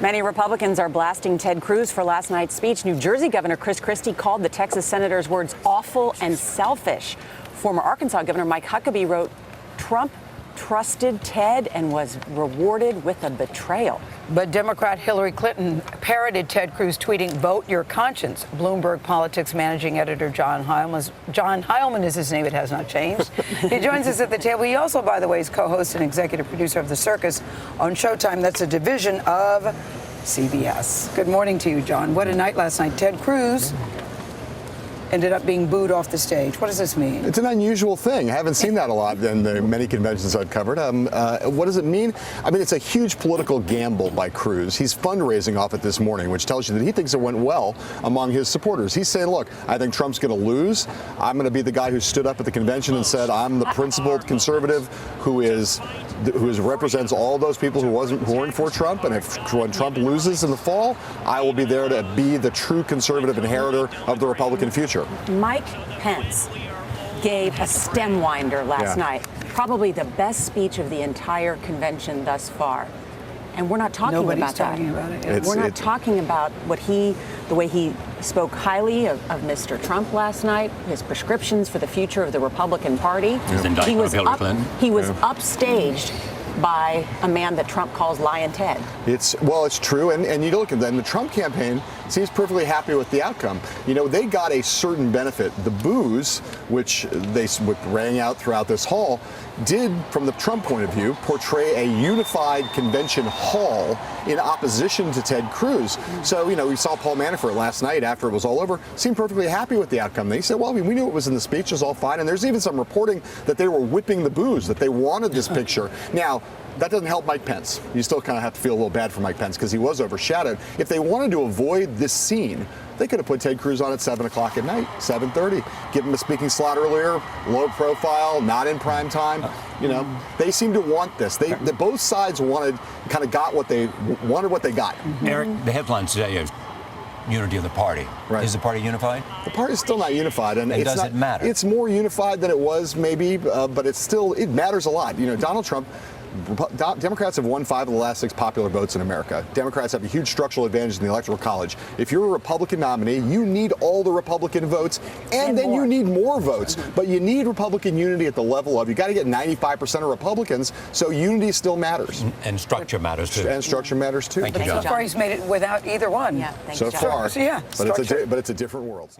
Many Republicans are blasting Ted Cruz for last night's speech. New Jersey Governor Chris Christie called the Texas senator's words awful and selfish. Former Arkansas Governor Mike Huckabee wrote, "Trump trusted Ted and was rewarded with a betrayal." But Democrat Hillary Clinton parroted Ted Cruz, tweeting, "Vote your conscience." Bloomberg Politics managing editor John Heilemann is his name. It has not changed. He joins us at the table. He also, by the way, is co-host and executive producer of The Circus on Showtime. That's a division of CBS. Good morning to you, John. What a night last night. Ted Cruz ended up being booed off the stage. What does this mean? It's an unusual thing. I haven't seen that a lot in the many conventions I've covered. What does it mean? I mean, it's a huge political gamble by Cruz. He's fundraising off it this morning, which tells you that he thinks it went well among his supporters. He's saying, look, I think Trump's going to lose. I'm going to be the guy who stood up at the convention and said, I'm the principled conservative who represents all those people who weren't for Trump. And when Trump loses in the fall, I will be there to be the true conservative inheritor of the Republican future. Mike Pence gave a stem winder last night, probably the best speech of the entire convention thus far. And we're not talking about that. We're not talking about the way he spoke highly of Mr. Trump last night, his prescriptions for the future of the Republican Party. He was upstaged by a man that Trump calls Lion Ted. It's true, and you look at that, and the Trump campaign seems perfectly happy with the outcome. You know, they got a certain benefit. The boos, which they rang out throughout this hall, did, from the Trump point of view, portray a unified convention hall in opposition to Ted Cruz. So, you know, we saw Paul Manafort last night after it was all over, seemed perfectly happy with the outcome. They said, well, we knew it was in the speech, it was all fine. And there's even some reporting that they were whipping the boos, that they wanted this picture. Now, that doesn't help Mike Pence. You still kind of have to feel a little bad for Mike Pence because he was overshadowed. If they wanted to avoid this scene, they could have put Ted Cruz on at 7 o'clock at night, 7:30. Give him a speaking slot earlier, low profile, not in prime time. You know, they seem to want this. Both sides got what they got. Eric, the headlines today is unity of the party. Right. Is the party unified? The party's still not unified, and does it matter? It's more unified than it was, maybe, but it matters a lot. You know, Donald Trump. Democrats have won 5 of the last 6 popular votes in America. Democrats have a huge structural advantage in the Electoral College. If you're a Republican nominee, you need all the Republican votes, and then you need more votes. But you need Republican unity at the level of, you got to get 95% of Republicans, so unity still matters. And structure matters, too. And structure matters, too. Thank you, John. So far, he's made it without either one. Yeah, thanks, so John. far. So, yeah, but it's a different world.